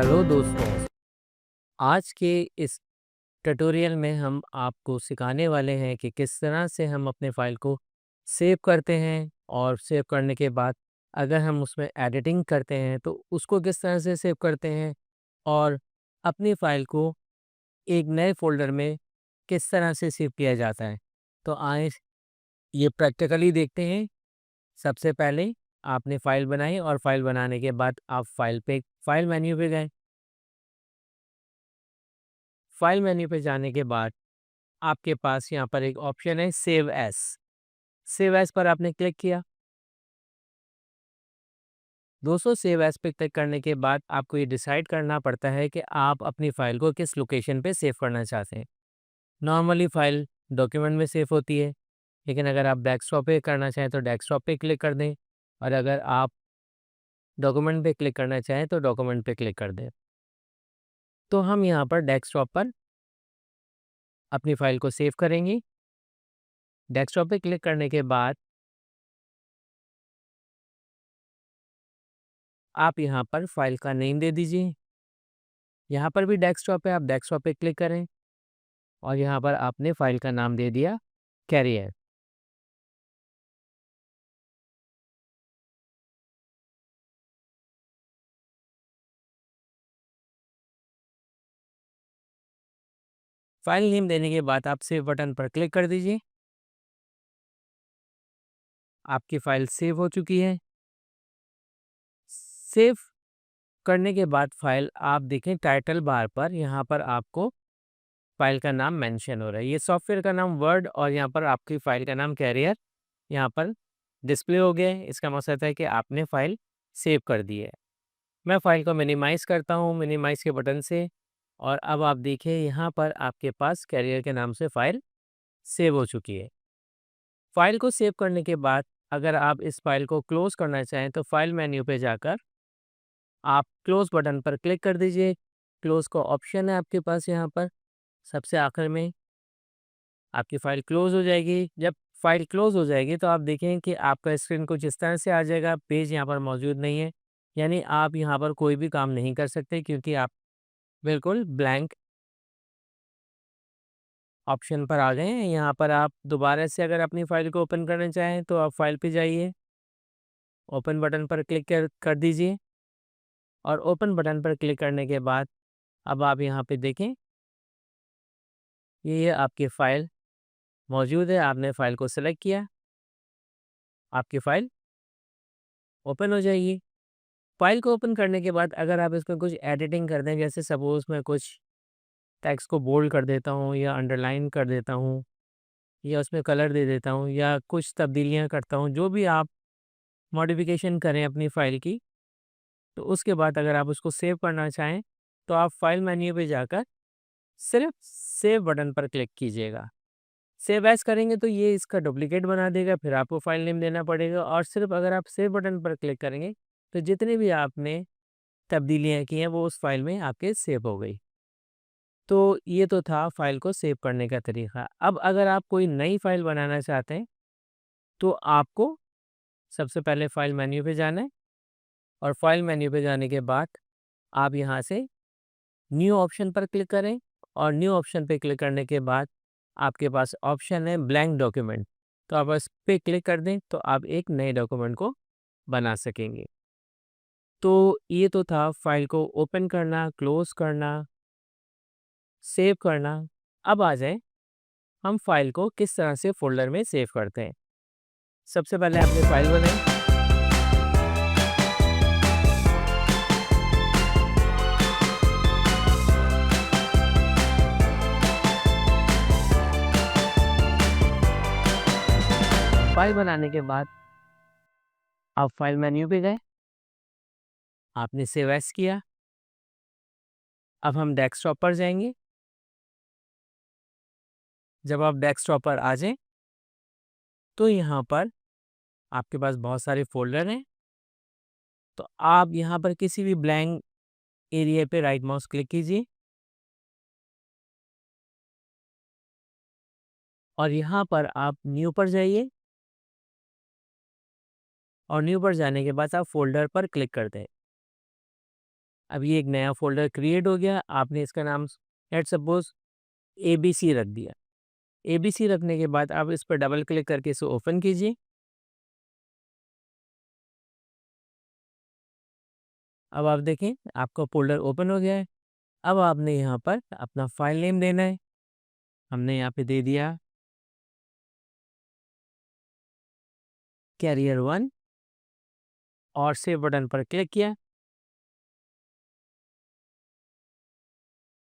Hello दोस्तों, आज के इस ट्यूटोरियल में हम आपको सिखाने वाले हैं कि किस तरह से हम अपने फ़ाइल को सेव करते हैं और सेव करने के बाद अगर हम उसमें एडिटिंग करते हैं तो उसको किस तरह से सेव करते हैं और अपनी फ़ाइल को एक नए फ़ोल्डर में किस तरह से सेव किया जाता है। तो आइए ये प्रैक्टिकली देखते हैं। सबसे पहले आपने फ़ाइल बनाई और फ़ाइल बनाने के बाद आप फ़ाइल मेन्यू पे गए। फ़ाइल मेन्यू पे जाने के बाद आपके पास यहाँ पर एक ऑप्शन है save as. Save as per आपने क्लिक किया। दोस्तों सेव एज़ पे क्लिक करने के बाद आपको ये डिसाइड करना पड़ता है कि आप अपनी फ़ाइल को किस लोकेशन पे सेव करना चाहते हैं। नॉर्मली फ़ाइल डॉक्यूमेंट में सेव होती है, लेकिन अगर आप डेस्कटॉप पे करना चाहें तो डेस्कटॉप पे क्लिक कर दें और अगर आप डॉक्यूमेंट पे क्लिक करना चाहें तो डॉक्यूमेंट पे क्लिक कर दें। तो हम यहाँ पर डेस्कटॉप पर अपनी फ़ाइल को सेव करेंगे। डेस्कटॉप पे क्लिक करने के बाद आप यहाँ पर फ़ाइल का नेम दे दीजिए। यहाँ पर भी डेस्कटॉप है, आप डेस्कटॉप पे क्लिक करें और यहाँ पर आपने फ़ाइल का नाम दे दिया कैरियर। फ़ाइल नेम देने के बाद आप सेव बटन पर क्लिक कर दीजिए। आपकी फ़ाइल सेव हो चुकी है। सेव करने के बाद फ़ाइल आप देखें टाइटल बार पर यहाँ पर आपको फ़ाइल का नाम मेंशन हो रहा है। ये सॉफ्टवेयर का नाम वर्ड और यहाँ पर आपकी फ़ाइल का नाम कैरियर यहाँ पर डिस्प्ले हो गया है। इसका मकसद है कि आपने फ़ाइल सेव कर दी है। मैं फ़ाइल को मिनिमाइज़ करता हूँ मिनिमाइज़ के बटन से और अब आप देखिए यहाँ पर आपके पास कैरियर के नाम से फ़ाइल सेव हो चुकी है। फ़ाइल को सेव करने के बाद अगर आप इस फ़ाइल को क्लोज़ करना चाहें तो फ़ाइल मेन्यू पे जाकर आप क्लोज़ बटन पर क्लिक कर दीजिए। क्लोज़ का ऑप्शन है आपके पास यहाँ पर सबसे आखिर में। आपकी फ़ाइल क्लोज़ हो जाएगी। जब फ़ाइल क्लोज़ हो जाएगी तो आप देखें कि आपका स्क्रीन कुछ इस तरह से आ जाएगा, पेज यहाँ पर मौजूद नहीं है। यानी आप यहाँ पर कोई भी काम नहीं कर सकते क्योंकि आप बिल्कुल ब्लैंक ऑप्शन पर आ गए हैं। यहाँ पर आप दोबारा से अगर अपनी फ़ाइल को ओपन करना चाहें तो आप फ़ाइल पे जाइए, ओपन बटन पर क्लिक कर दीजिए और ओपन बटन पर क्लिक करने के बाद अब आप यहाँ पे देखें, ये आपकी फ़ाइल मौजूद है। आपने फ़ाइल को सेलेक्ट किया, आपकी फ़ाइल ओपन हो जाएगी। फ़ाइल को ओपन करने के बाद अगर आप इसमें कुछ एडिटिंग कर दें, जैसे सपोज़ मैं कुछ टेक्स्ट को बोल्ड कर देता हूँ या अंडरलाइन कर देता हूँ या उसमें कलर दे देता हूँ या कुछ तब्दीलियाँ करता हूँ, जो भी आप मॉडिफ़िकेशन करें अपनी फ़ाइल की, तो उसके बाद अगर आप उसको सेव करना चाहें, तो आप फ़ाइल मेन्यू पे जाकर सिर्फ़ सेव बटन पर क्लिक कीजिएगा। सेव एज़ करेंगे तो ये इसका डुप्लिकेट बना देगा, फिर आपको फ़ाइल नेम देना पड़ेगा और सिर्फ़ अगर आप सेव बटन पर क्लिक करेंगे, तो जितनी भी आपने तब्दीलियाँ की हैं, वो उस फ़ाइल में आपके सेव हो गई। तो ये तो था फ़ाइल को सेव करने का तरीका। अब अगर आप कोई नई फ़ाइल बनाना चाहते हैं, तो आपको सबसे पहले फ़ाइल मेन्यू पे जाना है और फ़ाइल मेन्यू पे जाने के बाद आप यहाँ से न्यू ऑप्शन पर क्लिक करें और न्यू ऑप्शन पे क्लिक करने के बाद आपके पास ऑप्शन है ब्लैंक डॉक्यूमेंट। तो आप इस पे क्लिक कर दें, तो आप एक नए डॉक्यूमेंट को बना सकेंगे। तो ये तो था फ़ाइल को ओपन करना, क्लोज़ करना, सेव करना। अब आ जाएँ हम फ़ाइल को किस तरह से फ़ोल्डर में सेव करते हैं। सबसे पहले आपने फ़ाइल बनाई, फ़ाइल बनाने के बाद आप फ़ाइल मेन्यू पे गए, आपने सेव एज़ किया। अब हम डेस्कटॉप पर जाएँगे। जब आप डेस्कटॉप पर आ जाएँ, तो यहाँ पर आपके पास बहुत सारे फ़ोल्डर हैं। तो आप यहाँ पर किसी भी ब्लैंक एरिया पे राइट माउस क्लिक कीजिए और यहाँ पर आप न्यू पर जाइए और न्यू पर जाने के बाद आप फ़ोल्डर पर क्लिक कर दें। अब ये एक नया फ़ोल्डर क्रिएट हो गया, आपने इसका नाम लेट्स सपोज़ एबीसी रख दिया। एबीसी रखने के बाद आप इस पर डबल क्लिक करके इसे ओपन कीजिए। अब आप देखें आपका फ़ोल्डर ओपन हो गया है। अब आपने यहाँ पर अपना फ़ाइल नेम देना है। हमने यहाँ पे दे दिया कैरियर 1 और सेव बटन पर क्लिक किया।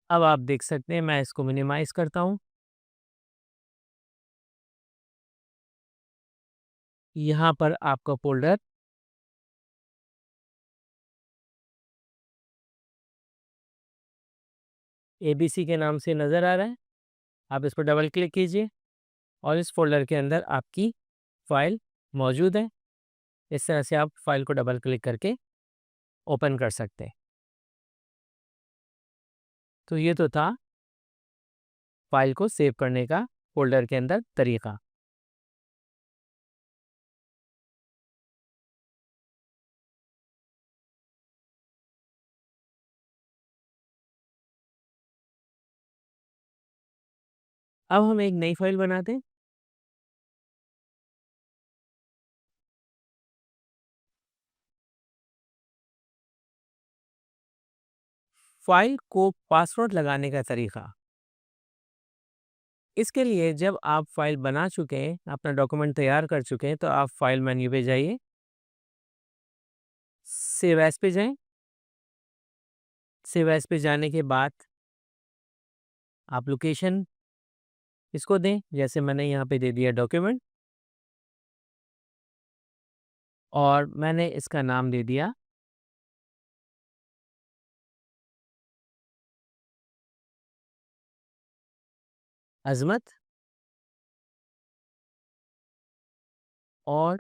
अब आप देख सकते हैं मैं इसको मिनिमाइज़ करता हूँ। यहाँ पर आपका फ़ोल्डर एबीसी के नाम से नज़र आ रहा है। आप इस पर डबल क्लिक कीजिए और इस फ़ोल्डर के अंदर आपकी फ़ाइल मौजूद है। इस तरह से आप फ़ाइल को डबल क्लिक करके ओपन कर सकते हैं। तो ये तो था फ़ाइल को सेव करने का फ़ोल्डर के अंदर तरीका। अब हम एक नई फ़ाइल बनाते हैं। फ़ाइल को पासवर्ड लगाने का तरीका। इसके लिए जब आप फ़ाइल बना चुके हैं, अपना डॉक्यूमेंट तैयार कर चुके हैं, तो आप फ़ाइल मेन्यू पे जाइए, सेव एज़ पे जाएँ। सेव एज़ पे जाने के बाद आप लोकेशन इसको दें, जैसे मैंने यहाँ पे दे दिया डॉक्यूमेंट और मैंने इसका नाम दे दिया अज़मत और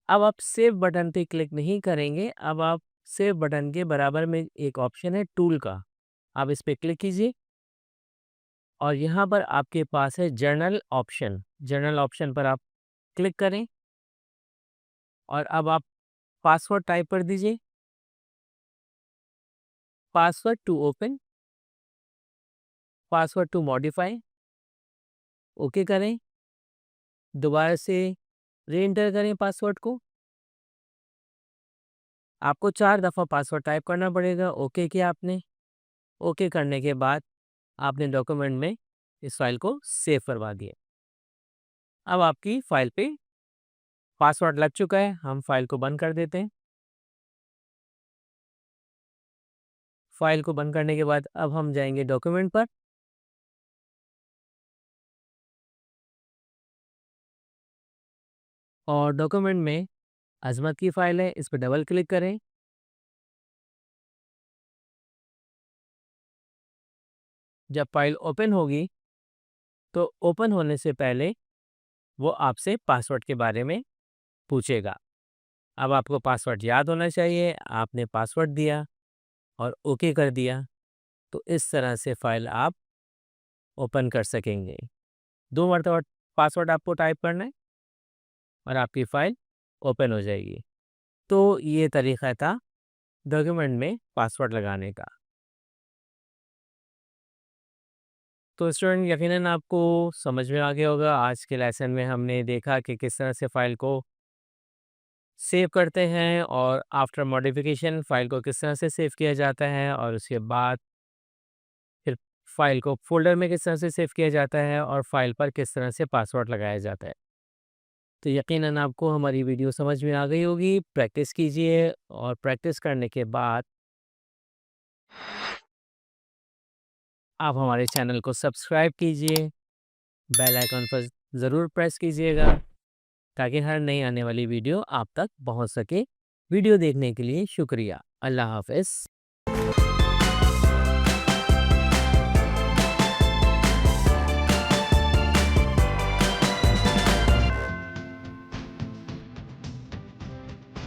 अब आप सेव बटन पे क्लिक नहीं करेंगे, अब आप सेव बटन के बराबर में एक ऑप्शन है टूल का, आप इस पे क्लिक कीजिए और यहाँ पर आपके पास है जर्नल ऑप्शन। जर्नल ऑप्शन पर आप क्लिक करें और अब आप पासवर्ड टाइप कर दीजिए, password to open, password to modify, okay करें। दोबारा से री-एंटर करें पासवर्ड को। आपको 4 दफ़ा पासवर्ड टाइप करना पड़ेगा, ओके किया आपने। ओके करने के बाद आपने डॉक्यूमेंट में इस फाइल को सेव करवा दिया। अब आपकी फाइल पे पासवर्ड लग चुका है, हम फाइल को बंद कर देते हैं। फाइल को बंद करने के बाद अब हम जाएंगे डॉक्यूमेंट पर और डॉक्यूमेंट में अज़मत की फ़ाइल है, इस पर डबल क्लिक करें। जब फाइल ओपन होगी तो ओपन होने से पहले वो आपसे पासवर्ड के बारे में पूछेगा। अब आपको पासवर्ड याद होना चाहिए, आपने पासवर्ड दिया और ओके कर दिया, तो इस तरह से फ़ाइल आप ओपन कर सकेंगे। 2 मरतबा पासवर्ड आपको टाइप करना है और आपकी फ़ाइल ओपन हो जाएगी। तो ये तरीका था डॉक्यूमेंट में पासवर्ड लगाने का। तो स्टूडेंट यकीनन आपको समझ में आ गया होगा, आज के लेसन में हमने देखा कि किस तरह से फ़ाइल को सेव करते हैं और आफ्टर मॉडिफिकेशन फ़ाइल को किस तरह से सेव किया जाता है और उसके बाद फिर फ़ाइल को फ़ोल्डर में किस तरह से सेव किया जाता है और फ़ाइल पर किस तरह से पासवर्ड लगाया जाता है। तो यकीनन आपको हमारी वीडियो समझ में आ गई होगी। प्रैक्टिस कीजिए और प्रैक्टिस करने के बाद आप हमारे चैनल को सब्सक्राइब कीजिए, बेल आइकन पर ज़रूर प्रेस कीजिएगा ताकि हर नई आने वाली वीडियो आप तक पहुंच सके। वीडियो देखने के लिए शुक्रिया। अल्लाह हाफ़िज़।